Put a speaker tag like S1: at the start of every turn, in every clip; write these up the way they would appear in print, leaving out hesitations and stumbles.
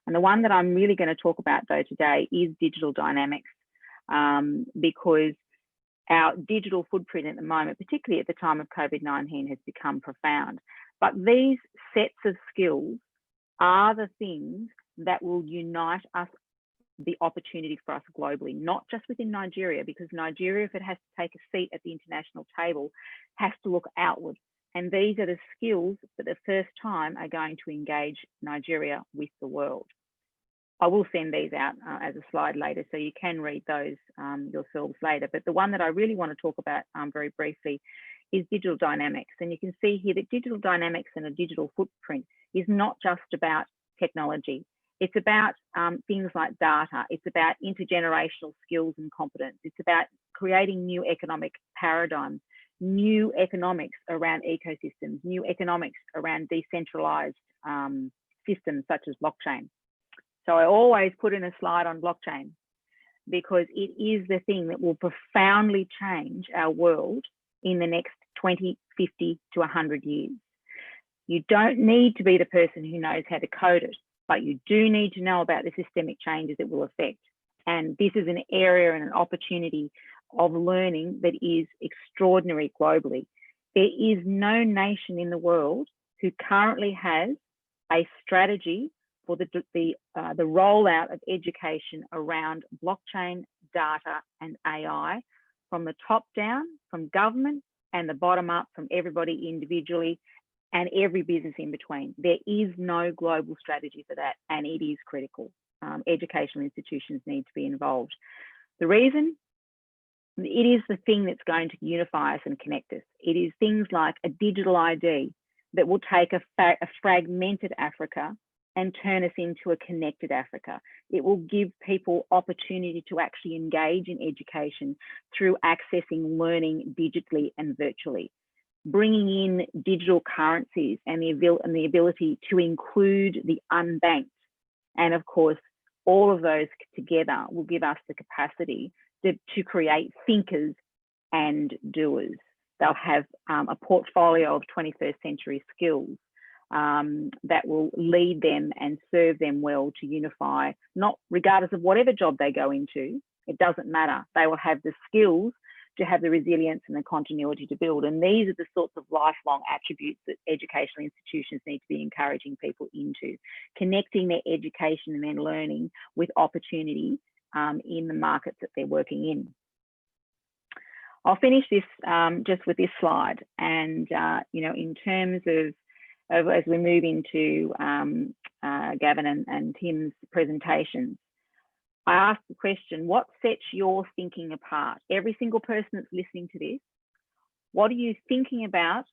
S1: And the one that I'm really going to talk about though today is digital dynamics, because our digital footprint at the moment, particularly at the time of COVID-19, has become profound. But these sets of skills are the things that will unite us, the opportunity for us globally, not just within Nigeria, because Nigeria, if it has to take a seat at the international table, has to look outward. And these are the skills for the first time are going to engage Nigeria with the world. I will send these out as a slide later, so you can read those yourselves later. But the one that I really want to talk about very briefly is digital dynamics. And you can see here that digital dynamics and a digital footprint is not just about technology. It's about things like data. It's about intergenerational skills and competence. It's about creating new economic paradigms, new economics around ecosystems, new economics around decentralized systems such as blockchain. So I always put in a slide on blockchain because it is the thing that will profoundly change our world in the next 20, 50 to 100 years. You don't need to be the person who knows how to code it, but you do need to know about the systemic changes it will affect. And this is an area and an opportunity of learning that is extraordinary globally. There is no nation in the world who currently has a strategy for the rollout of education around blockchain, data, and AI from the top down, from government, and the bottom up from everybody individually and every business in between. There is no global strategy for that, and it is critical. Educational institutions need to be involved. The reason, it is the thing that's going to unify us and connect us. It is things like a digital ID that will take a fragmented Africa and turn us into a connected Africa. It will give people opportunity to actually engage in education through accessing learning digitally and virtually. Bringing in digital currencies and the ability to include the unbanked. And of course, all of those together will give us the capacity to create thinkers and doers. They'll have a portfolio of 21st century skills that will lead them and serve them well to unify, not regardless of whatever job they go into, it doesn't matter. They will have the skills to have the resilience and the continuity to build. And these are the sorts of lifelong attributes that educational institutions need to be encouraging people into, connecting their education and their learning with opportunity in the markets that they're working in. I'll finish this just with this slide. And, you know, in terms of as we move into Gavin and Tim's presentations, I asked the question, what sets your thinking apart? Every single person that's listening to this, what are you thinking about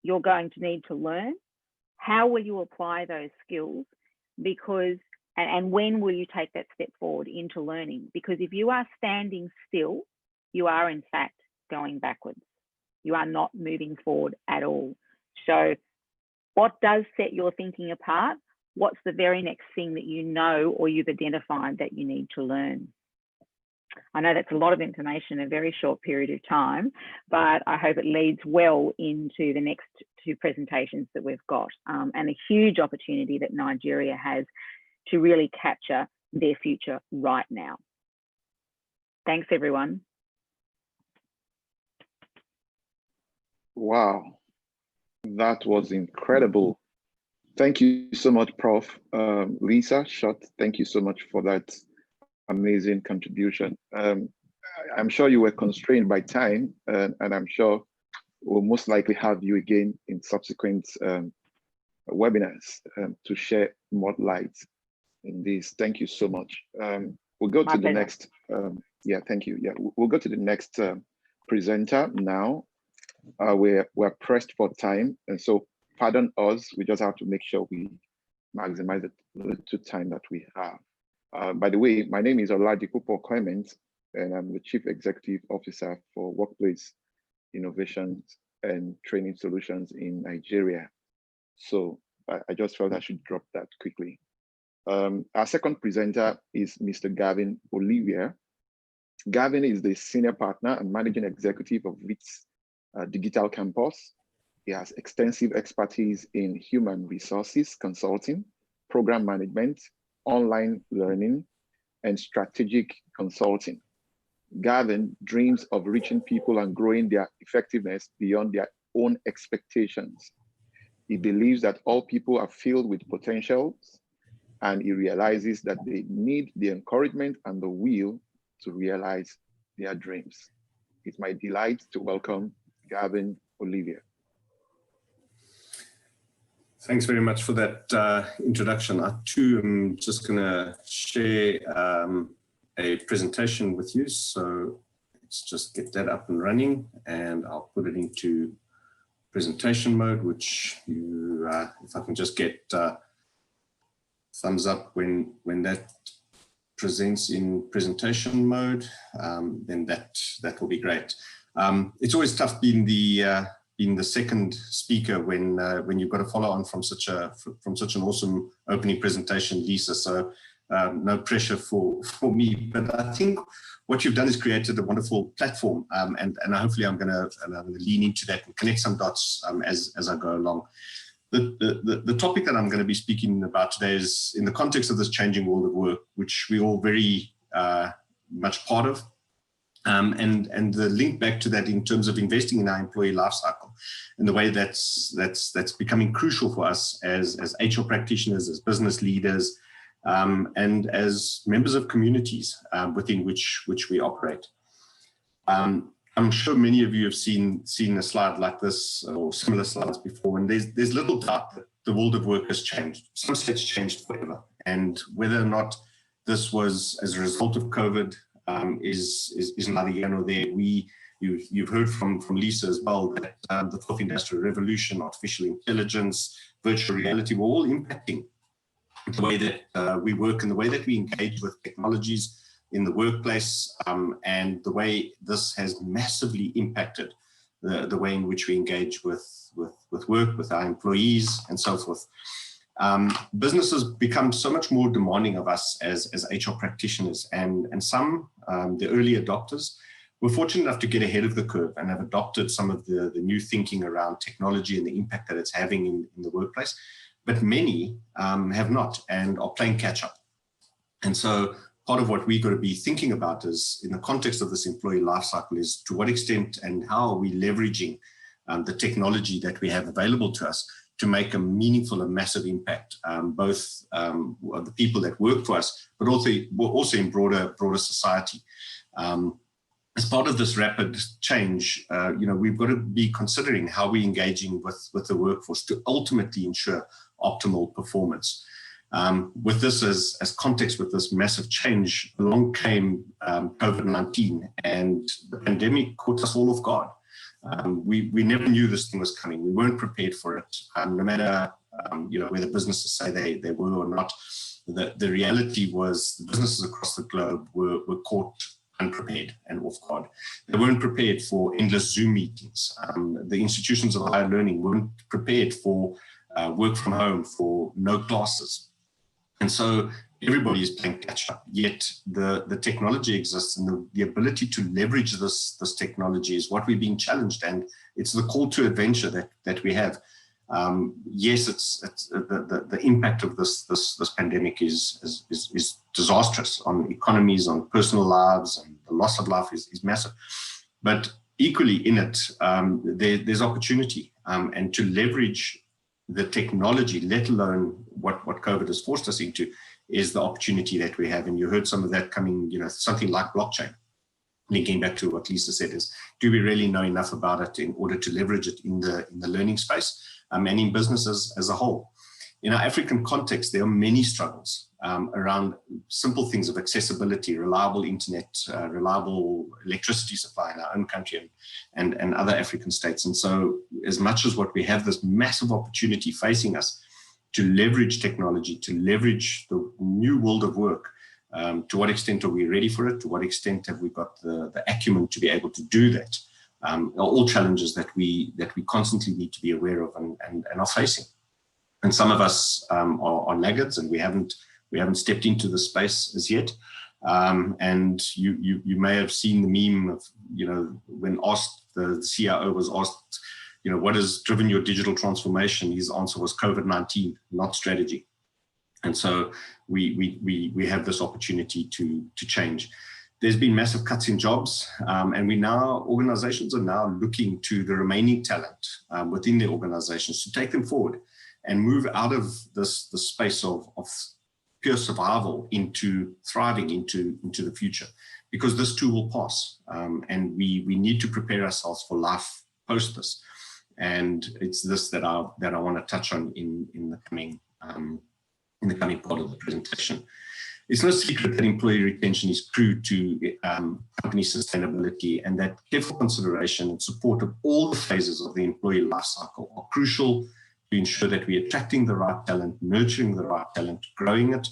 S1: you're going to need to learn? How will you apply those skills? Because, and when will you take that step forward into learning? Because if you are standing still, you are in fact going backwards. You are not moving forward at all. So what does set your thinking apart? What's the very next thing that you know or you've identified that you need to learn? I know that's a lot of information in a very short period of time, but I hope it leads well into the next two presentations that we've got, and a huge opportunity that Nigeria has to really capture their future right now. Thanks, everyone.
S2: Wow, that was incredible. Thank you so much, Prof. Lisa Schott, thank you so much for that amazing contribution. I'm sure you were constrained by time, and I'm sure we'll most likely have you again in subsequent webinars to share more light in this. Thank you so much. We'll go to the next, yeah, thank you. Yeah, we'll go to the next presenter now. We're pressed for time, and so pardon us, we just have to make sure we maximize the little time that we have. By the way, my name is Oladipupo Clement, and I'm the Chief Executive Officer for Workplace Innovations and Training Solutions in Nigeria. So I just felt I should drop that quickly. Our second presenter is Mr. Gavin Olivier. Gavin is the Senior Partner and Managing Executive of WITS Digital Campus. He has extensive expertise in human resources consulting, program management, online learning, and strategic consulting. Gavin dreams of reaching people and growing their effectiveness beyond their own expectations. He believes that all people are filled with potentials, and he realizes that they need the encouragement and the will to realize their dreams. It's my delight to welcome Gavin Olivia.
S3: Thanks very much for that introduction. I too am just going to share a presentation with you. So let's just get that up and running, and I'll put it into presentation mode, which you, if I can just get thumbs up when that presents in presentation mode, then that will be great. It's always tough being the second speaker when you've got to follow on from such an awesome opening presentation, Lisa. So no pressure for me, but I think what you've done is created a wonderful platform, and hopefully I'm going to lean into that and connect some dots as I go along. The topic that I'm going to be speaking about today is in the context of this changing world of work, which we're all very much part of. And the link back to that in terms of investing in our employee life cycle and the way that's becoming crucial for us as HR practitioners, as business leaders, and as members of communities within which we operate. I'm sure many of you have seen a slide like this or similar slides before, and there's little doubt that the world of work has changed. Some say it's changed forever, and whether or not this was as a result of COVID is neither here nor there. You've heard from Lisa as well that the fourth industrial revolution, artificial intelligence, virtual reality were all impacting the way that we work and the way that we engage with technologies in the workplace, and the way this has massively impacted the way in which we engage with work, with our employees, and so forth. Businesses become so much more demanding of us as HR practitioners, and some, the early adopters, were fortunate enough to get ahead of the curve and have adopted some of the new thinking around technology and the impact that it's having in the workplace. But many have not and are playing catch up. And so part of what we've got to be thinking about is, in the context of this employee life cycle, is to what extent and how are we leveraging the technology that we have available to us to make a meaningful and massive impact, both of the people that work for us, but also in broader society. As part of this rapid change, we've got to be considering how we're engaging with the workforce to ultimately ensure optimal performance. With this as context, with this massive change, along came COVID-19, and the pandemic caught us all off guard. We never knew this thing was coming. We weren't prepared for it. No matter whether businesses say they were or not, the reality was the businesses across the globe were caught unprepared and off guard. They weren't prepared for endless Zoom meetings. The institutions of higher learning weren't prepared for work from home, for no classes. And so everybody is playing catch up, yet the technology exists, and the ability to leverage this technology is what we're being challenged, and it's the call to adventure that we have. Yes, it's the impact of this pandemic is disastrous on economies, on personal lives, and the loss of life is massive. But equally in it, there's opportunity, and to leverage the technology, let alone what COVID has forced us into, is the opportunity that we have. And you heard some of that coming, something like blockchain. Linking back to what Lisa said is, do we really know enough about it in order to leverage it in the learning space, and in businesses as a whole? In our African context, there are many struggles around simple things of accessibility, reliable internet, reliable electricity supply in our own country and other African states. And so as much as what we have this massive opportunity facing us to leverage technology, to leverage the new world of work, to what extent are we ready for it? To what extent have we got the acumen to be able to do that? Are all challenges that we constantly need to be aware of and are facing. And some of us are laggards, and we haven't stepped into the space as yet. And you may have seen the meme of, when asked, the CIO was asked, what has driven your digital transformation? His answer was COVID-19, not strategy. And so we have this opportunity to change. There's been massive cuts in jobs, and organizations are now looking to the remaining talent within their organizations to take them forward and move out of the space of pure survival into thriving into the future, because this too will pass, and we need to prepare ourselves for life post this. And it's this that I want to touch on in the coming part of the presentation. It's no secret that employee retention is true to company sustainability, and that careful consideration and support of all the phases of the employee life cycle are crucial to ensure that we're attracting the right talent, nurturing the right talent, growing it,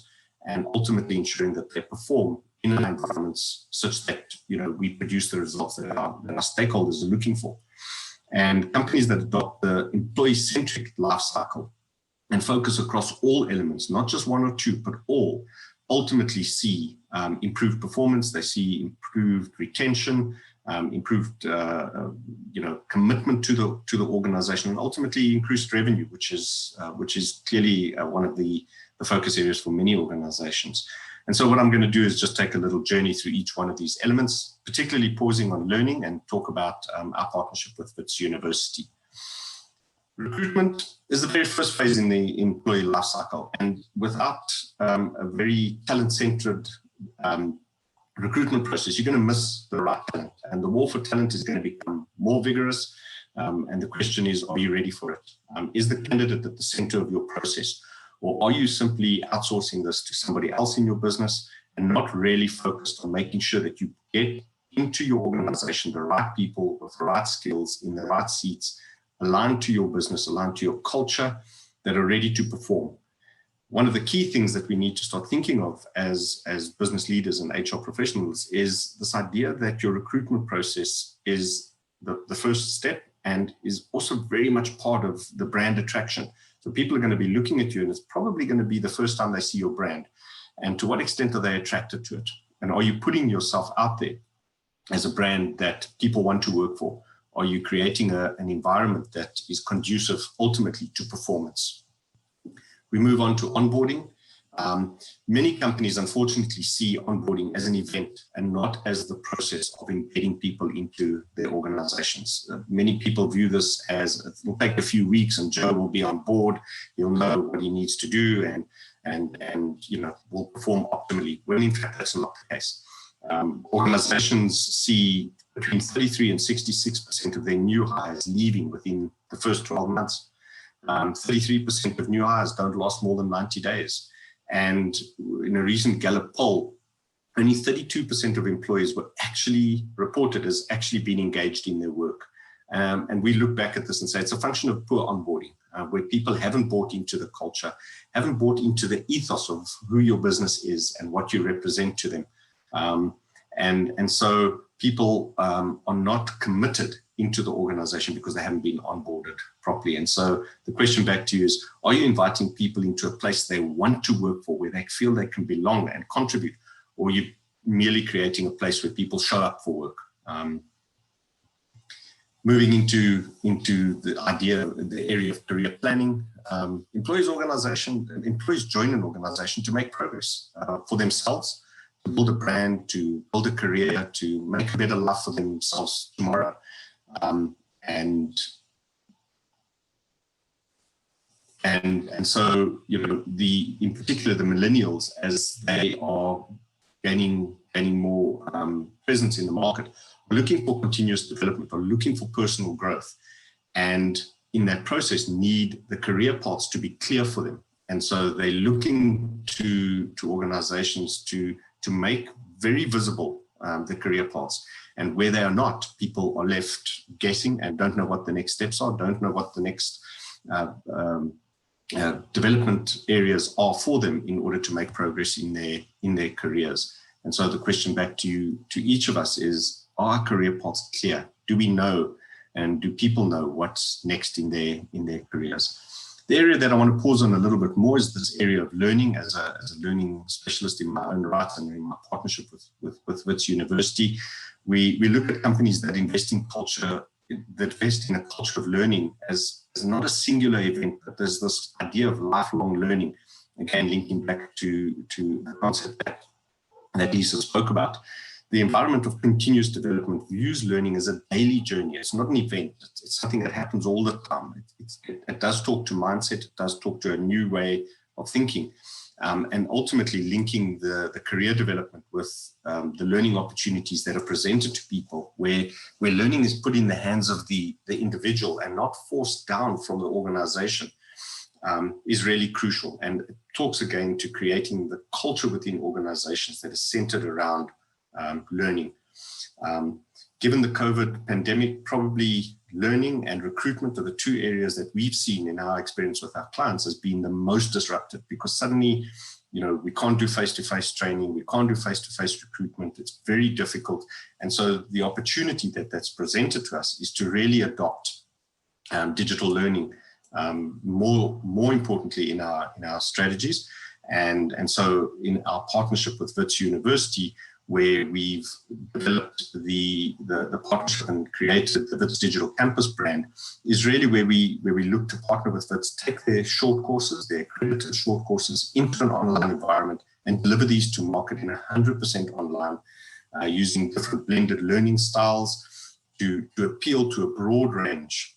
S3: and ultimately ensuring that they perform in our environments such that we produce the results that our stakeholders are looking for. And companies that adopt the employee-centric life cycle and focus across all elements, not just one or two, but all, ultimately see improved performance. They see improved retention, improved commitment to the organization, and ultimately increased revenue, which is clearly one of the focus areas for many organizations. And so what I'm going to do is just take a little journey through each one of these elements, particularly pausing on learning, and talk about our partnership with Wits University. Recruitment is the very first phase in the employee life cycle, and without a very talent-centered recruitment process, you're going to miss the right talent, and the war for talent is going to become more vigorous. And the question is, are you ready for it? Is the candidate at the center of your process, or are you simply outsourcing this to somebody else in your business and not really focused on making sure that you get into your organization the right people with the right skills in the right seats, aligned to your business, aligned to your culture, that are ready to perform? One of the key things that we need to start thinking of as business leaders and HR professionals is this idea that your recruitment process is the first step and is also very much part of the brand attraction. So people are going to be looking at you, and it's probably going to be the first time they see your brand. And to what extent are they attracted to it? And are you putting yourself out there as a brand that people want to work for? Are you creating an environment that is conducive ultimately to performance? We move on to onboarding. Many companies unfortunately see onboarding as an event and not as the process of embedding people into their organizations. Many people view this as it'll take a few weeks and Joe will be on board, he'll know what he needs to do and will perform optimally, when in fact that's not the case. Organizations see between 33 and 66% of their new hires leaving within the first 12 months. 33% of new hires don't last more than 90 days. And in a recent Gallup poll, only 32% of employees were actually reported as actually being engaged in their work. And we look back at this and say it's a function of poor onboarding, where people haven't bought into the culture, haven't bought into the ethos of who your business is and what you represent to them. And so people are not committed into the organization because they haven't been onboarded properly. And so the question back to you is, are you inviting people into a place they want to work for, where they feel they can belong and contribute, or are you merely creating a place where people show up for work? Moving into the area of career planning, employees join an organization to make progress for themselves, to build a brand, to build a career, to make a better life for themselves tomorrow. And so, in particular, the millennials, as they are gaining more presence in the market, are looking for continuous development, are looking for personal growth, and in that process need the career paths to be clear for them. And so they're looking to organizations to make very visible the career paths. And where they are not, people are left guessing and don't know what the next steps are, don't know what the next development areas are for them in order to make progress in their careers. And so the question back to each of us is, are career paths clear? Do we know, and do people know what's next in their careers? The area that I want to pause on a little bit more is this area of learning. As a learning specialist in my own right and in my partnership with Wits University, we look at companies that invest in culture, that invest in a culture of learning as not a singular event, but there's this idea of lifelong learning again, linking back to the concept that Lisa spoke about, the environment of continuous development views learning as a daily journey. It's not an event. It's something that happens all the time. It does talk to mindset. It does talk to a new way of thinking. And ultimately linking the career development with the learning opportunities that are presented to people, where learning is put in the hands of the individual and not forced down from the organization, is really crucial. And it talks again to creating the culture within organizations that is centered around learning. Given the COVID pandemic, probably learning and recruitment are the two areas that we've seen in our experience with our clients has been the most disrupted, because suddenly, we can't do face-to-face training, we can't do face-to-face recruitment, it's very difficult. And so the opportunity that's presented to us is to really adopt digital learning more importantly in our strategies. And so in our partnership with Wits University, where we've developed the partnership and created the Wits Digital Campus brand, is really where we look to partner with Wits, take their short courses, their accredited short courses, into an online environment and deliver these to market in 100% online, using different blended learning styles to appeal to a broad range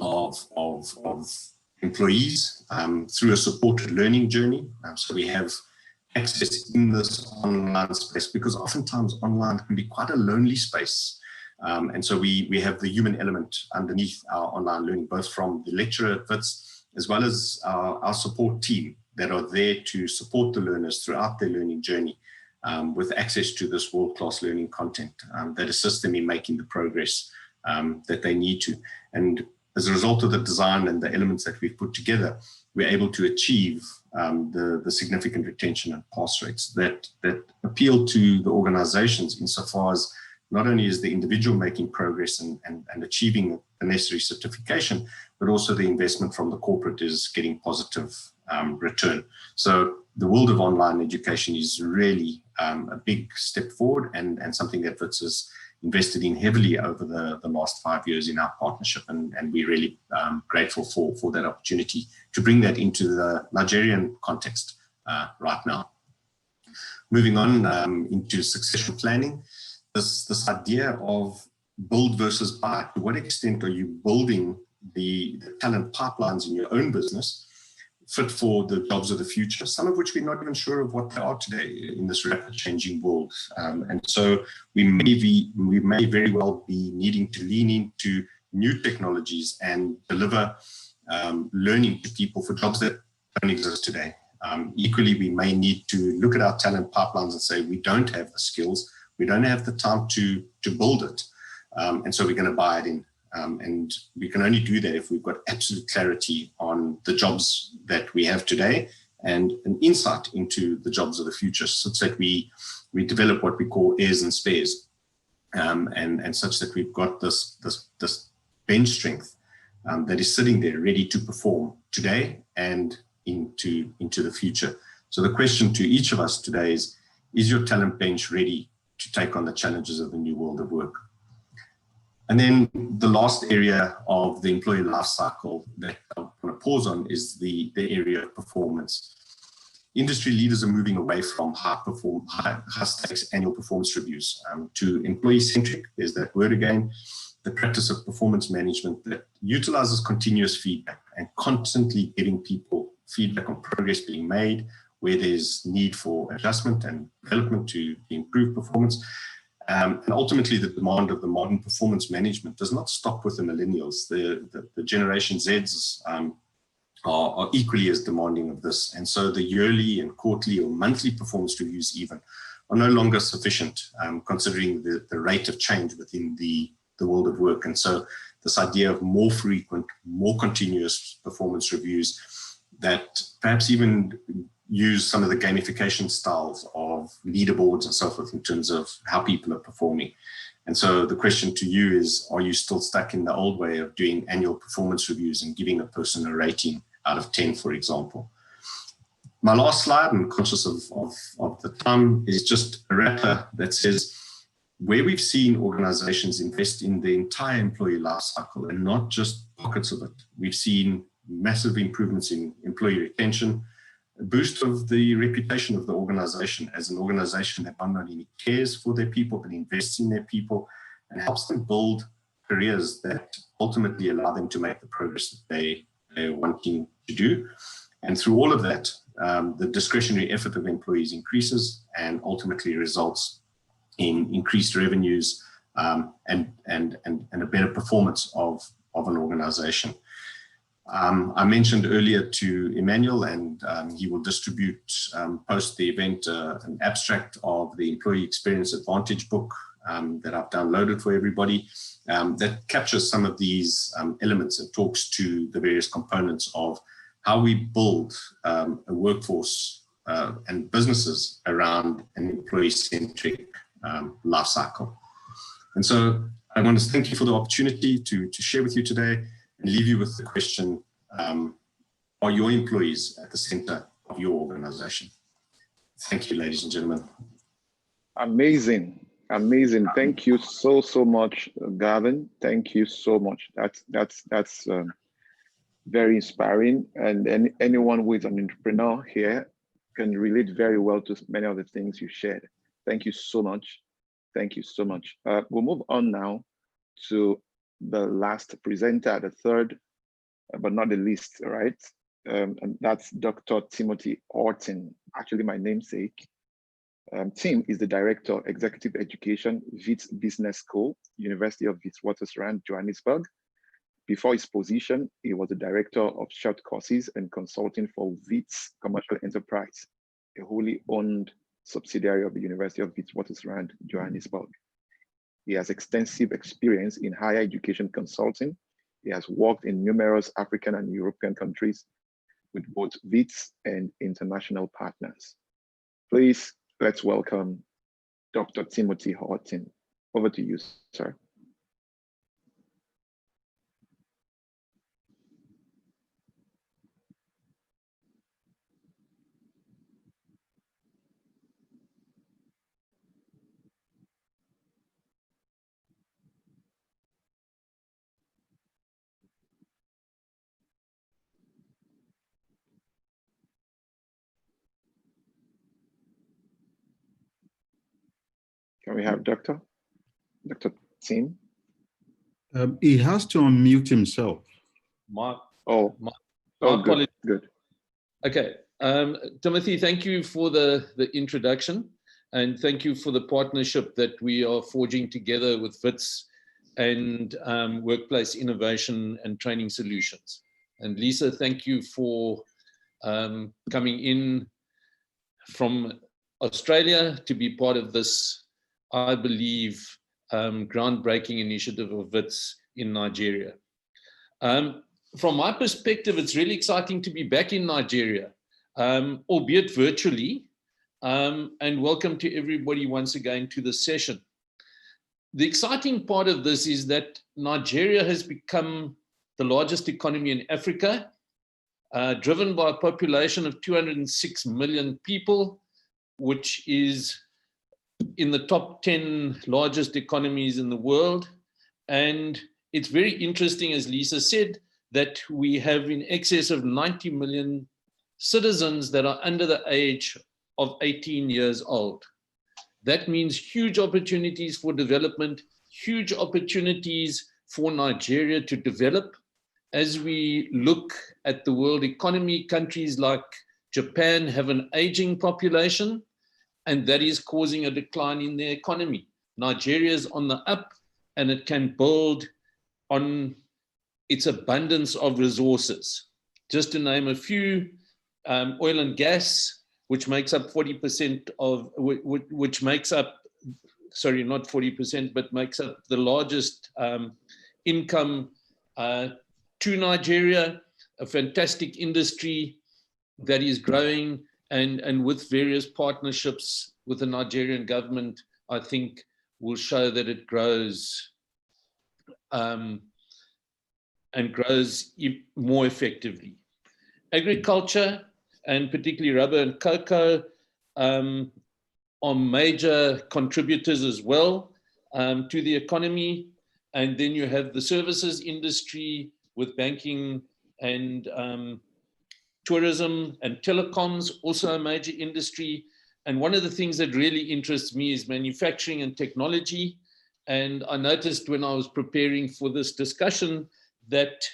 S3: of employees through a supported learning journey. So we have access in this online space, because oftentimes online can be quite a lonely space. And so we have the human element underneath our online learning, both from the lecturer at Wits, as well as our support team that are there to support the learners throughout their learning journey, with access to this world-class learning content that assists them in making the progress that they need to. And as a result of the design and the elements that we've put together, we're able to achieve the significant retention and pass rates that appeal to the organizations, insofar as not only is the individual making progress and achieving the necessary certification, but also the investment from the corporate is getting positive return. So the world of online education is really a big step forward, and something that Wits has invested in heavily over the last 5 years in our partnership, and we're really grateful for that opportunity to bring that into the Nigerian context right now. Moving on into succession planning, this idea of build versus buy. To what extent are you building the talent pipelines in your own business fit for the jobs of the future, some of which we're not even sure of what they are today in this rapid changing world. And so we may very well be needing to lean into new technologies and deliver learning to people for jobs that don't exist today. Equally, we may need to look at our talent pipelines and say, we don't have the skills, we don't have the time to build it. And so we're going to buy it in. And we can only do that if we've got absolute clarity on the jobs that we have today and an insight into the jobs of the future, such that we develop what we call heirs and spares, and such that we've got this bench strength that is sitting there ready to perform today and into the future. So the question to each of us today is your talent bench ready to take on the challenges of the new world of work? And then the last area of the employee life cycle that I want to pause on is the area of performance. Industry leaders are moving away from high stakes annual performance reviews to employee-centric. There's that word again, the practice of performance management that utilizes continuous feedback and constantly giving people feedback on progress being made, where there's need for adjustment and development to improve performance. And ultimately, the demand of the modern performance management does not stop with the millennials. The Generation Zs are equally as demanding of this. And so the yearly and quarterly or monthly performance reviews even are no longer sufficient, considering the rate of change within the world of work. And so this idea of more frequent, more continuous performance reviews that perhaps even use some of the gamification styles of leaderboards and so forth in terms of how people are performing. And so the question to you is, are you still stuck in the old way of doing annual performance reviews and giving a person a rating out of 10, for example? My last slide, and conscious of the time, is just a wrapper that says, where we've seen organizations invest in the entire employee life cycle and not just pockets of it, we've seen massive improvements in employee retention, boost of the reputation of the organization as an organization that not only cares for their people, but invests in their people and helps them build careers that ultimately allow them to make the progress that they're wanting to do. And through all of that, the discretionary effort of employees increases and ultimately results in increased revenues and a better performance of an organization. I mentioned earlier to Emmanuel, and he will distribute post the event an abstract of the Employee Experience Advantage book that I've downloaded for everybody that captures some of these elements and talks to the various components of how we build a workforce and businesses around an employee-centric life cycle. And so I want to thank you for the opportunity to share with you today and leave you with the question, are your employees at the center of your organization? Thank you, ladies and gentlemen.
S2: Amazing, amazing. Thank you so much, Gavin. Thank you so much. That's very inspiring. And anyone who is an entrepreneur here can relate very well to many of the things you shared. Thank you so much. Thank you so much. We'll move on now to the last presenter, the third, but not the least, right? And that's Dr. Timothy Horton, actually my namesake. Tim is the Director, Executive Education, Wits Business School, University of Witwatersrand, Johannesburg. Before his position, he was the Director of Short Courses and Consulting for Wits Commercial Enterprise, a wholly owned subsidiary of the University of Witwatersrand, Johannesburg. He has extensive experience in higher education consulting. He has worked in numerous African and European countries with both Wits and international partners. Please, let's welcome Dr. Timothy Horton. Over to you, sir. Can we have Dr. Tim?
S4: He has to unmute himself.
S2: Good.
S5: Okay, Timothy, thank you for the introduction, and thank you for the partnership that we are forging together with Wits and Workplace Innovation and Training Solutions. And Lisa, thank you for coming in from Australia to be part of this, I believe, groundbreaking initiative of Wits in Nigeria. From my perspective, it's really exciting to be back in Nigeria, albeit virtually, and welcome to everybody once again to this session. The exciting part of this is that Nigeria has become the largest economy in Africa, driven by a population of 206 million people, which is in the top 10 largest economies in the world. And it's very interesting, as Lisa said, that we have in excess of 90 million citizens that are under the age of 18 years old. That means huge opportunities for development, huge opportunities for Nigeria to develop. As we look at the world economy, countries like Japan have an aging population, and that is causing a decline in their economy. Nigeria is on the up, and it can build on its abundance of resources. Just to name a few, oil and gas, which makes up 40% of, which makes up, sorry, not 40%, but makes up the largest income to Nigeria, a fantastic industry that is growing, and with various partnerships with the Nigerian government, I think will show that it grows and grows more effectively. Agriculture, and particularly rubber and cocoa, are major contributors as well to the economy. And then you have the services industry with banking and tourism and telecoms, also a major industry. And one of the things that really interests me is manufacturing and technology. And I noticed when I was preparing for this discussion that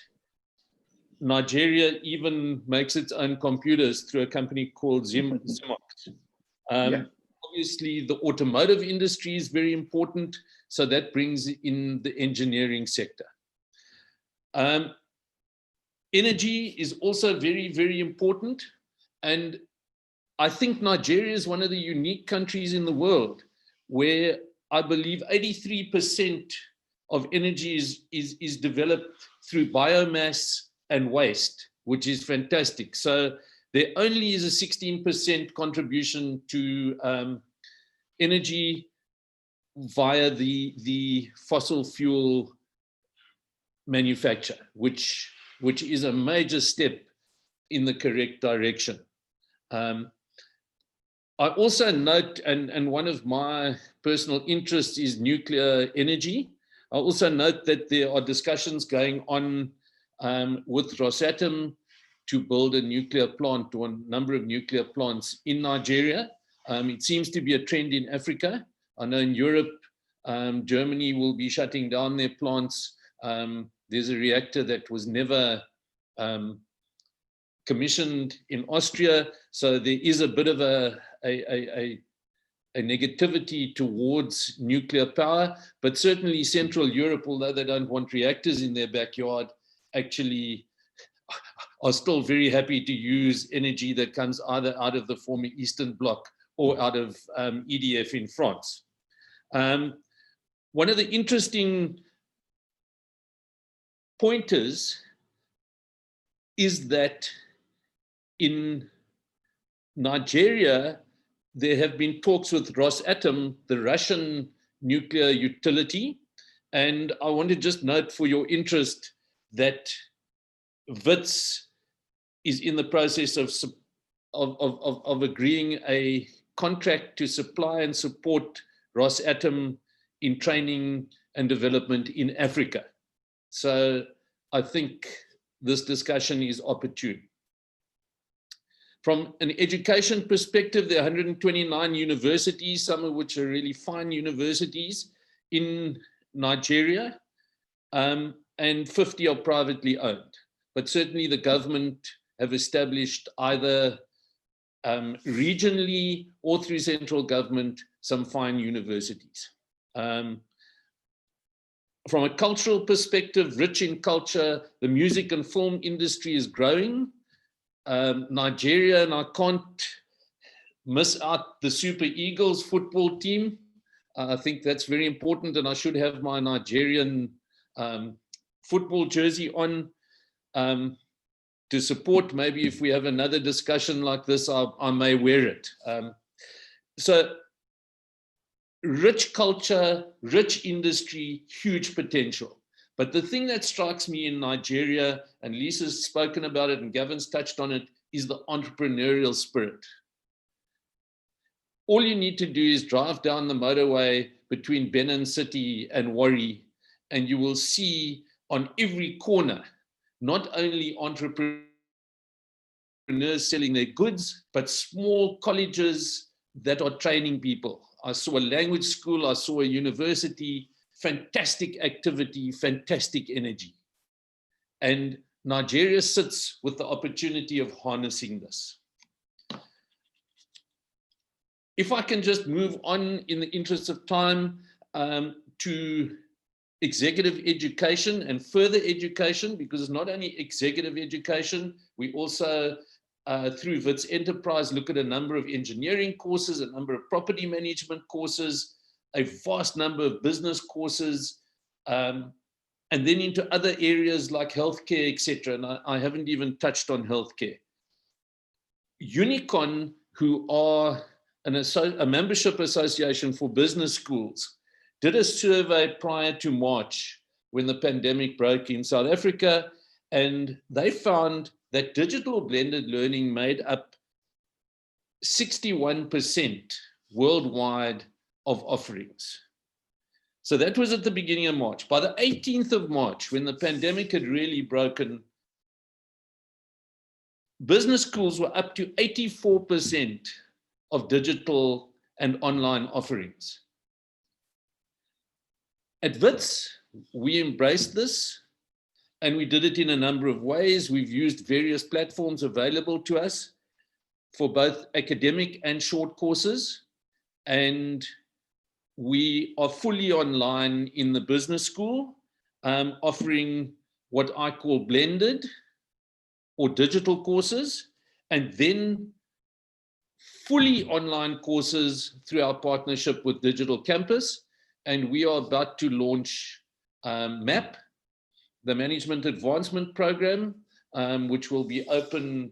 S5: Nigeria even makes its own computers through a company called Zimox. Obviously, the automotive industry is very important, so that brings in the engineering sector. Energy is also very, very important. And I think Nigeria is one of the unique countries in the world where I believe 83% of energy is developed through biomass and waste, which is fantastic. So there only is a 16% contribution to energy via the fossil fuel manufacture, which is a major step in the correct direction. I also note, and one of my personal interests is nuclear energy. I also note that there are discussions going on with Rosatom to build a nuclear plant or a number of nuclear plants in Nigeria. It seems to be a trend in Africa. I know in Europe, Germany will be shutting down their plants. There's a reactor that was never commissioned in Austria. So there is a bit of a negativity towards nuclear power, but certainly Central Europe, although they don't want reactors in their backyard, actually are still very happy to use energy that comes either out of the former Eastern Bloc or out of EDF in France. One of the interesting pointers is that in Nigeria, there have been talks with Rosatom, the Russian nuclear utility. And I want to just note for your interest that WITS is in the process of agreeing a contract to supply and support Rosatom in training and development in Africa. So I think this discussion is opportune. From an education perspective, there are 129 universities, some of which are really fine universities in Nigeria, and 50 are privately owned. But certainly the government have established either regionally or through central government some fine universities. From a cultural perspective, rich in culture, the music and film industry is growing. Nigeria, and I can't miss out the Super Eagles football team. I think that's very important, and I should have my Nigerian football jersey on to support. Maybe if we have another discussion like this, I may wear it. So rich culture, rich industry, huge potential. But the thing that strikes me in Nigeria, and Lisa's spoken about it and Gavin's touched on it, is the entrepreneurial spirit. All you need to do is drive down the motorway between Benin City and Warri, and you will see on every corner, not only entrepreneurs selling their goods, but small colleges that are training people. I saw a language school, I saw a university, fantastic activity, fantastic energy. And Nigeria sits with the opportunity of harnessing this. If I can just move on in the interest of time to executive education and further education, because it's not only executive education, we also, through WITS Enterprise, look at a number of engineering courses, a number of property management courses, a vast number of business courses, and then into other areas like healthcare, etc. And I haven't even touched on healthcare. Unicon, who are a membership association for business schools, did a survey prior to March when the pandemic broke in South Africa, and they found that digital blended learning made up 61% worldwide of offerings. So that was at the beginning of March. By the 18th of March, when the pandemic had really broken, business schools were up to 84% of digital and online offerings. At WITS, we embraced this, and we did it in a number of ways. We've used various platforms available to us for both academic and short courses, and we are fully online in the business school, offering what I call blended or digital courses, and then fully online courses through our partnership with Digital Campus. And we are about to launch MAP, the Management Advancement Program, which will be open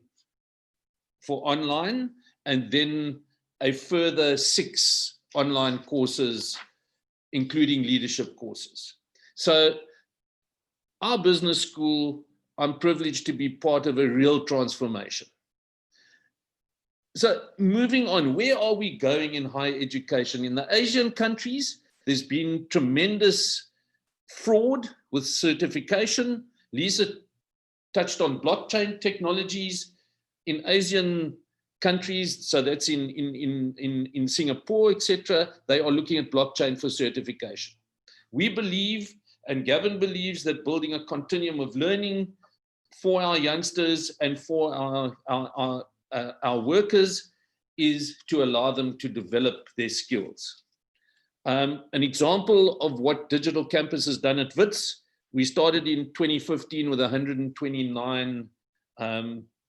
S5: for online, and then a further 6 online courses, including leadership courses. So our business school, I'm privileged to be part of a real transformation. So moving on, where are we going in higher education? In the Asian countries, there's been tremendous fraud with certification. Lisa touched on blockchain technologies in Asian countries, so that's in Singapore, etc. They are looking at blockchain for certification. We believe, and Gavin believes, that building a continuum of learning for our youngsters and for our workers is to allow them to develop their skills. An example of what Digital Campus has done at WITS, we started in 2015 with 129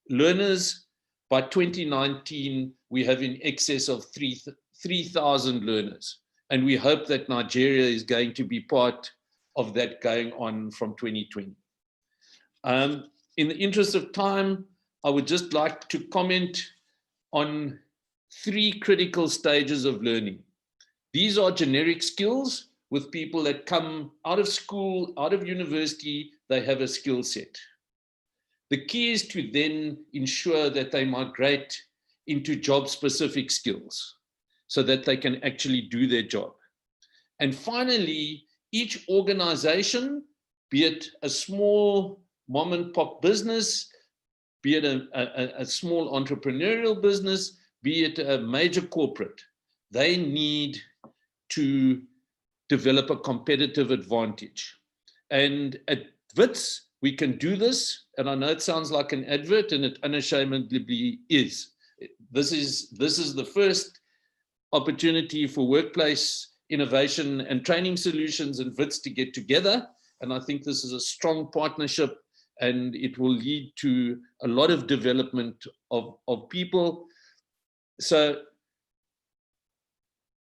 S5: learners. By 2019, we have in excess of 3,000 learners. And we hope that Nigeria is going to be part of that going on from 2020. In the interest of time, I would just like to comment on 3 critical stages of learning. These are generic skills with people that come out of school, out of university, they have a skill set. The key is to then ensure that they migrate into job-specific skills so that they can actually do their job. And finally, each organization, be it a small mom and pop business, be it a small entrepreneurial business, be it a major corporate, they need to develop a competitive advantage. And at WITS, we can do this, and I know it sounds like an advert, and it unashamedly is. This is the first opportunity for workplace innovation and training solutions and WITS to get together, and I think this is a strong partnership, and it will lead to a lot of development of people. So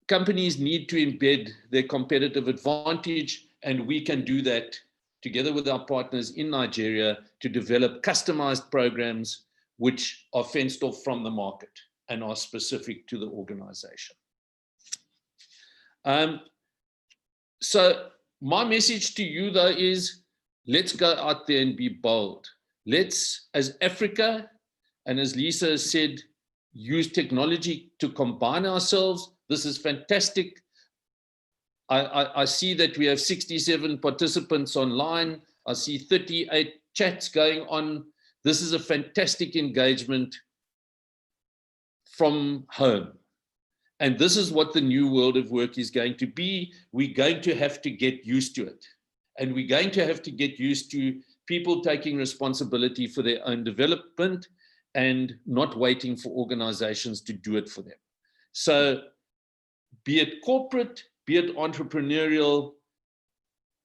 S5: companies need to embed their competitive advantage, and we can do that together with our partners in Nigeria to develop customized programs which are fenced off from the market and are specific to the organization. So my message to you though is, let's go out there and be bold. Let's, as Africa, and as Lisa said, use technology to combine ourselves. This is fantastic. I see that we have 67 participants online. I see 38 chats going on. This is a fantastic engagement from home. And this is what the new world of work is going to be. We're going to have to get used to it. And we're going to have to get used to people taking responsibility for their own development and not waiting for organizations to do it for them. So be it corporate, be it entrepreneurial,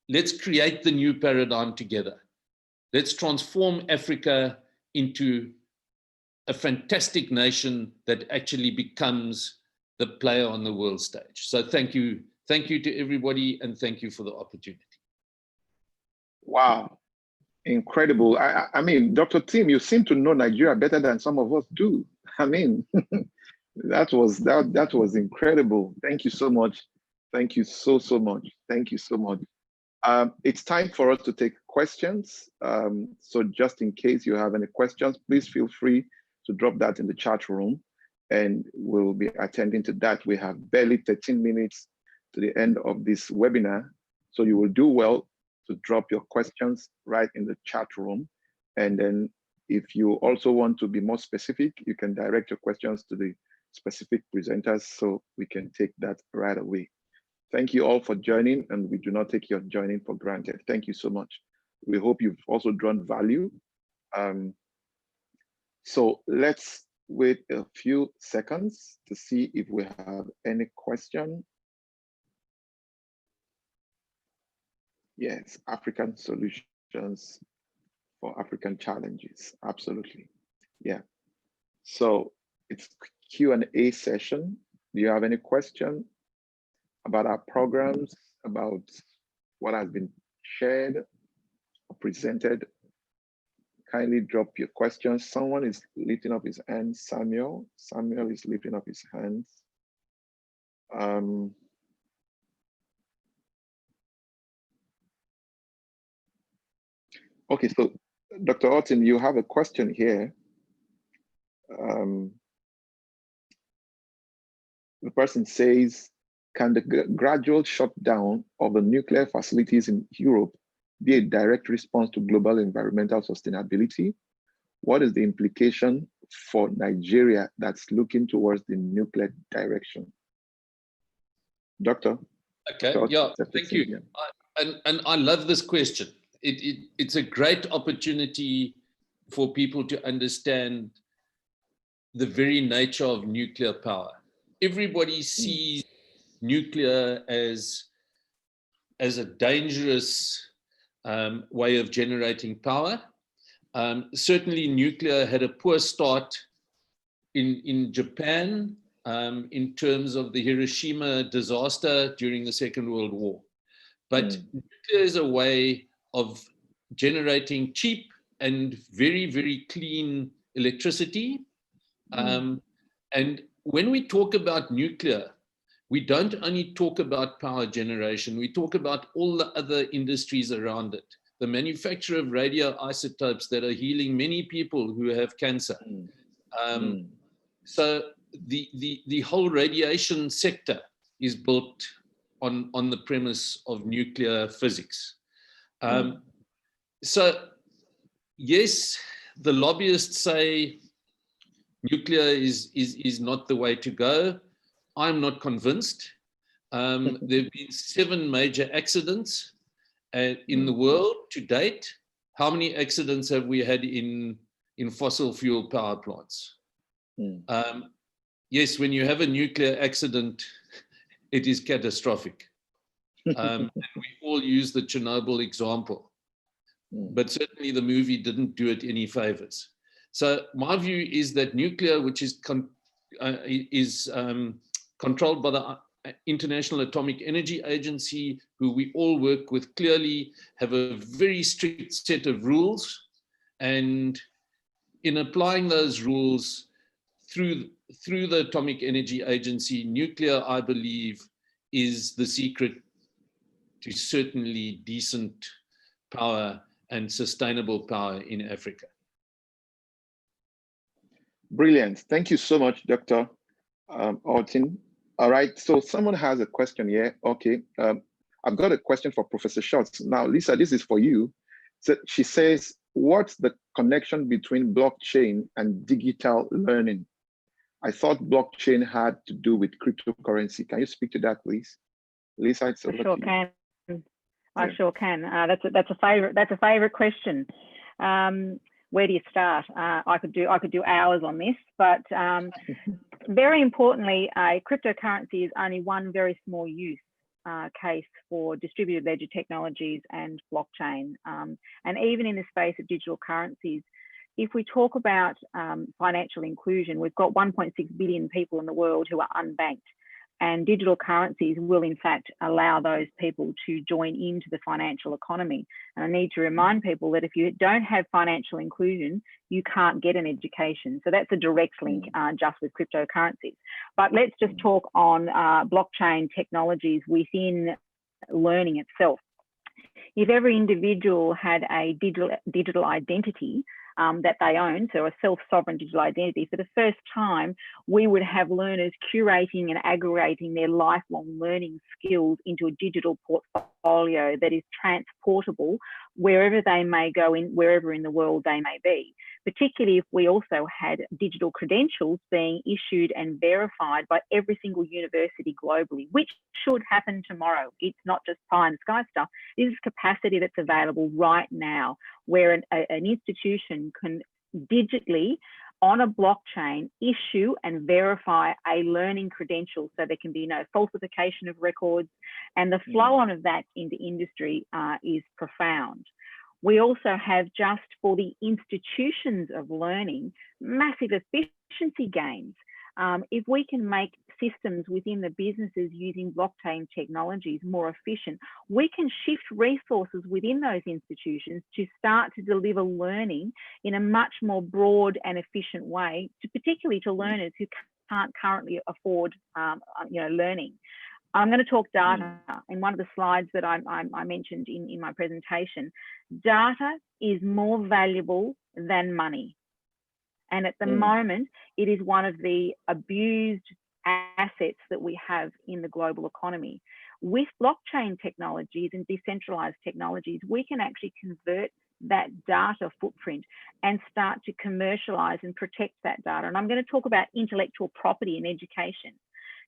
S5: let's create the new paradigm together. Let's transform Africa into a fantastic nation that actually becomes the player on the world stage. So thank you to everybody, and thank you for the opportunity.
S2: Wow, incredible. I mean, Dr. Tim, you seem to know Nigeria better than some of us do. I mean, that was incredible. Thank you so much. Thank you so much. Thank you so much. It's time for us to take questions. So just in case you have any questions, please feel free to drop that in the chat room, and we'll be attending to that. We have barely 13 minutes to the end of this webinar, so you will do well to drop your questions right in the chat room, and then If you also want to be more specific, you can direct your questions to the specific presenters so we can take that right away. Thank you all for joining, and we do not take your joining for granted. Thank you so much. We hope you've also drawn value. So let's wait a few seconds to see if we have any question. Yes, African solutions for African challenges. Absolutely. Yeah. So it's Q&A session. Do you have any question about our programs, about what has been shared or presented? Kindly drop your questions. Someone is lifting up his hand. Samuel is lifting up his hands. Okay, so Dr. Orton, you have a question here. The person says, can the gradual shutdown of the nuclear facilities in Europe be a direct response to global environmental sustainability? What is the implication for Nigeria that's looking towards the nuclear direction? Doctor?
S5: Okay, yeah, thank you. Yeah. And I love this question. It's a great opportunity for people to understand the very nature of nuclear power. Everybody sees nuclear as a dangerous way of generating power. Certainly nuclear had a poor start in Japan in terms of the Hiroshima disaster during the Second World War. But nuclear is a way of generating cheap and very, very clean electricity. And when we talk about nuclear, we don't only talk about power generation, we talk about all the other industries around it. The manufacture of radioisotopes that are healing many people who have cancer. So the whole radiation sector is built on the premise of nuclear physics. So yes, the lobbyists say nuclear is not the way to go. I'm not convinced. There have been 7 major accidents in the world to date. How many accidents have we had in fossil fuel power plants? Yes, when you have a nuclear accident, it is catastrophic. And we all use the Chernobyl example, but certainly the movie didn't do it any favors. So my view is that nuclear, which is controlled by the International Atomic Energy Agency, who we all work with clearly, have a very strict set of rules. And in applying those rules through the Atomic Energy Agency, nuclear, I believe, is the secret to certainly decent power and sustainable power in Africa.
S2: Brilliant. Thank you so much, Dr. Orton. All right, so someone has a question here. Okay, I've got a question for Professor Schultz. Now, Lisa, this is for you. So she says, what's the connection between blockchain and digital learning? I thought blockchain had to do with cryptocurrency. Can you speak to that, please? Lisa, it's over to you.
S1: I sure can. I sure can. That's a favorite question. Where do you start? I could do hours on this, but very importantly, a cryptocurrency is only one very small use case for distributed ledger technologies and blockchain. And even in the space of digital currencies, if we talk about financial inclusion, we've got 1.6 billion people in the world who are unbanked, and digital currencies will in fact allow those people to join into the financial economy. And I need to remind people that if you don't have financial inclusion, you can't get an education. So that's a direct link just with cryptocurrencies. But let's just talk on blockchain technologies within learning itself. If every individual had a digital identity, that they own, so a self-sovereign digital identity. For the first time, we would have learners curating and aggregating their lifelong learning skills into a digital portfolio that is transportable wherever they may go, wherever in the world they may be, particularly if we also had digital credentials being issued and verified by every single university globally, which should happen tomorrow. It's not just pie in the sky stuff. This is capacity that's available right now, where an institution can digitally, on a blockchain, issue and verify a learning credential, so there can be no falsification of records, and the flow on of that into industry is profound. We also have, just for the institutions of learning, massive efficiency gains. If we can make systems within the businesses using blockchain technologies more efficient, we can shift resources within those institutions to start to deliver learning in a much more broad and efficient way, particularly to learners who can't currently afford learning. I'm going to talk data. In one of the slides that I mentioned in my presentation, data is more valuable than money. And at the moment, it is one of the abused assets that we have in the global economy. With blockchain technologies and decentralized technologies, we can actually convert that data footprint and start to commercialize and protect that data. And I'm going to talk about intellectual property in education.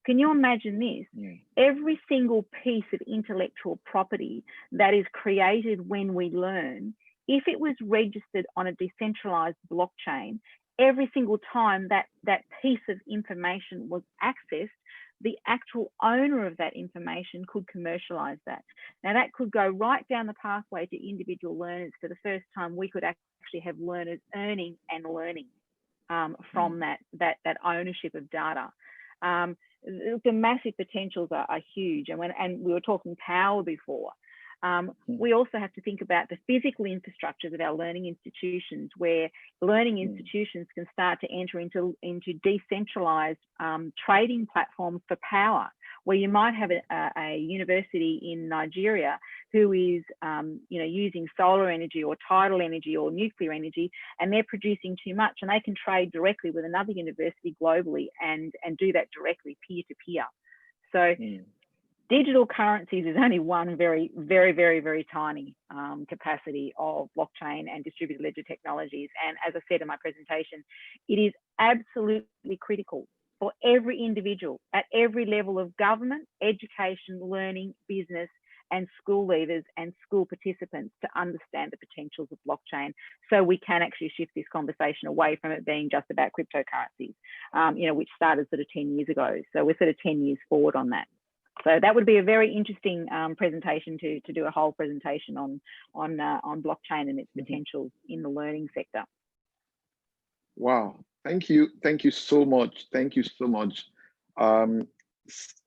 S1: Can you imagine this? Every single piece of intellectual property that is created when we learn, if it was registered on a decentralized blockchain, every single time that piece of information was accessed, the actual owner of that information could commercialize that. Now, that could go right down the pathway to individual learners. For the first time, we could actually have learners earning and learning from that ownership of data. The massive potentials are huge. And we were talking power before. We also have to think about the physical infrastructures of our learning institutions, where learning institutions can start to enter into decentralized trading platforms for power, where you might have a university in Nigeria who is using solar energy or tidal energy or nuclear energy, and they're producing too much, and they can trade directly with another university globally and do that directly peer-to-peer. So digital currencies is only one very, very, very, very tiny capacity of blockchain and distributed ledger technologies. And as I said in my presentation, it is absolutely critical for every individual at every level of government, education, learning, business, and school leaders and school participants to understand the potentials of blockchain, so we can actually shift this conversation away from it being just about cryptocurrencies, which started sort of 10 years ago. So we're sort of 10 years forward on that. So that would be a very interesting presentation to do a whole presentation on blockchain and its potentials in the learning sector.
S2: Wow, thank you so much. Thank you so much.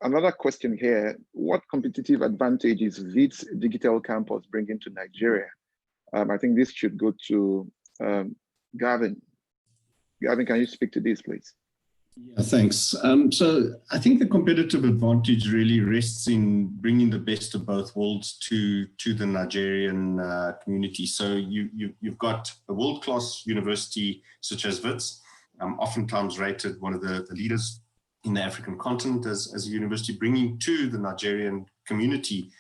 S2: Another question here: what competitive advantages WIT's digital campus bring into Nigeria? I think this should go to Gavin. Gavin, can you speak to this, please?
S3: Yeah, thanks. So I think the competitive advantage really rests in bringing the best of both worlds to the Nigerian community. So you've got a world-class university such as WIT's, oftentimes rated one of the leaders in the African continent as a university, bringing to the Nigerian community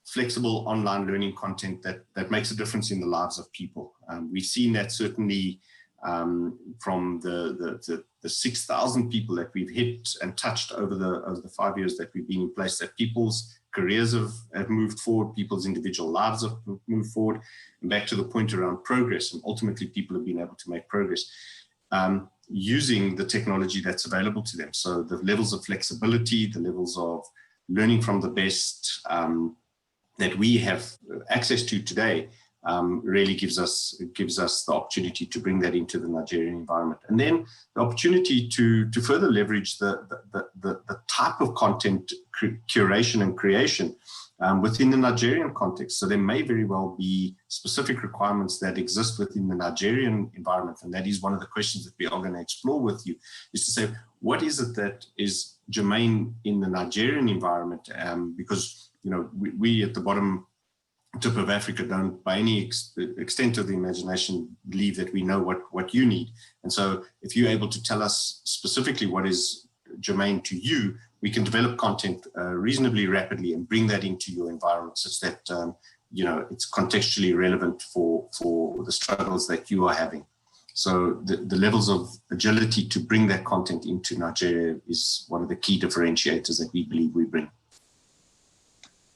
S3: flexible online learning content that makes a difference in the lives of people. We've seen that certainly from the 6,000 people that we've hit and touched over the 5 years that we've been in place, that people's careers have moved forward, people's individual lives have moved forward, and back to the point around progress. And ultimately, people have been able to make progress using the technology that's available to them. So the levels of flexibility, the levels of learning from the best that we have access to today really gives us the opportunity to bring that into the Nigerian environment, and then the opportunity to further leverage the type of content curation and creation within the Nigerian context. So there may very well be specific requirements that exist within the Nigerian environment, and that is one of the questions that we are going to explore with you, is to say, what is it that is germane in the Nigerian environment? Because we at the bottom tip of Africa don't, by any extent of the imagination, believe that we know what you need. And so if you're able to tell us specifically what is germane to you, we can develop content reasonably rapidly and bring that into your environment such that it's contextually relevant for the struggles that you are having. So the levels of agility to bring that content into Nigeria is one of the key differentiators that we believe we bring.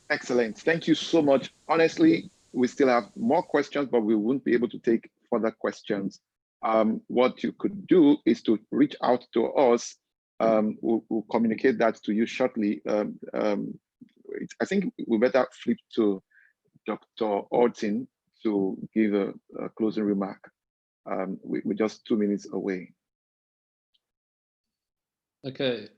S2: Excellent. Thank you so much. Honestly, we still have more questions, but we won't be able to take further questions. What you could do is to reach out to us. We'll communicate that to you shortly. I think we better flip to Dr. Orton to give a closing remark. We're just 2 minutes away.
S5: Okay.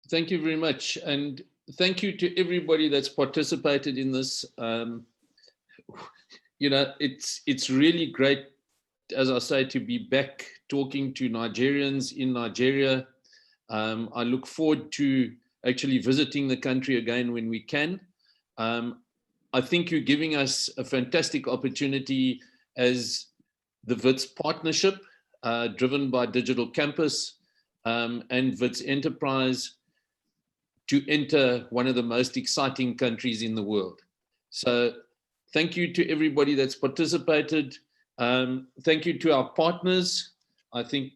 S5: Thank you very much. And thank you to everybody that's participated in this. It's really great, as I say, to be back talking to Nigerians in Nigeria. I look forward to actually visiting the country again when we can. I think you're giving us a fantastic opportunity as the WITS partnership, driven by Digital Campus and WITS Enterprise, to enter one of the most exciting countries in the world. So thank you to everybody that's participated. Thank you to our partners. I think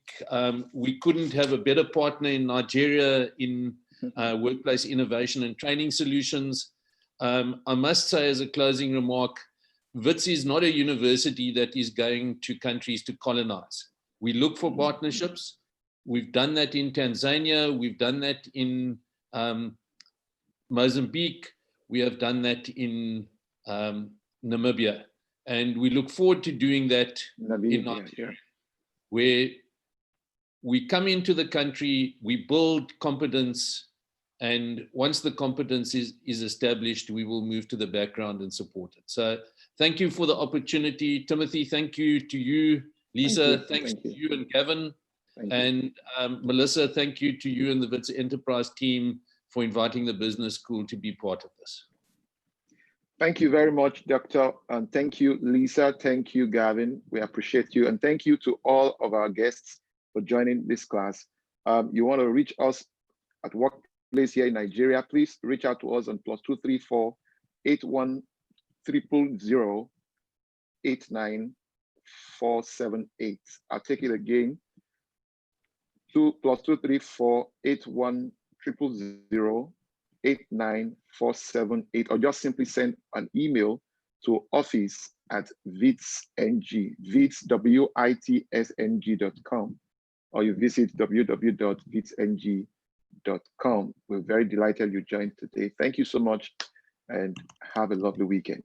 S5: we couldn't have a better partner in Nigeria in workplace innovation and training solutions. I must say, as a closing remark, WITS is not a university that is going to countries to colonize. We look for partnerships. We've done that in Tanzania. We've done that in Mozambique. We have done that in Namibia. And we look forward to doing that in Nigeria, where we come into the country, we build competence, and once the competence is established, we will move to the background and support it. So thank you for the opportunity. Timothy, thank you to you. Lisa, thanks to you and Gavin. And Melissa, thank you to you and the WITS Enterprise team for inviting the business school to be part of this.
S2: Thank you very much, Doctor. And thank you, Lisa. Thank you, Gavin. We appreciate you. And thank you to all of our guests for joining this class. You want to reach us at workplace here in Nigeria, please reach out to us on +234 81 89478. I'll take it again. +234 81 89478, or just simply send an email to office@witsng.com, or you visit www.witsng.com. We're very delighted you joined today. Thank you so much and have a lovely weekend.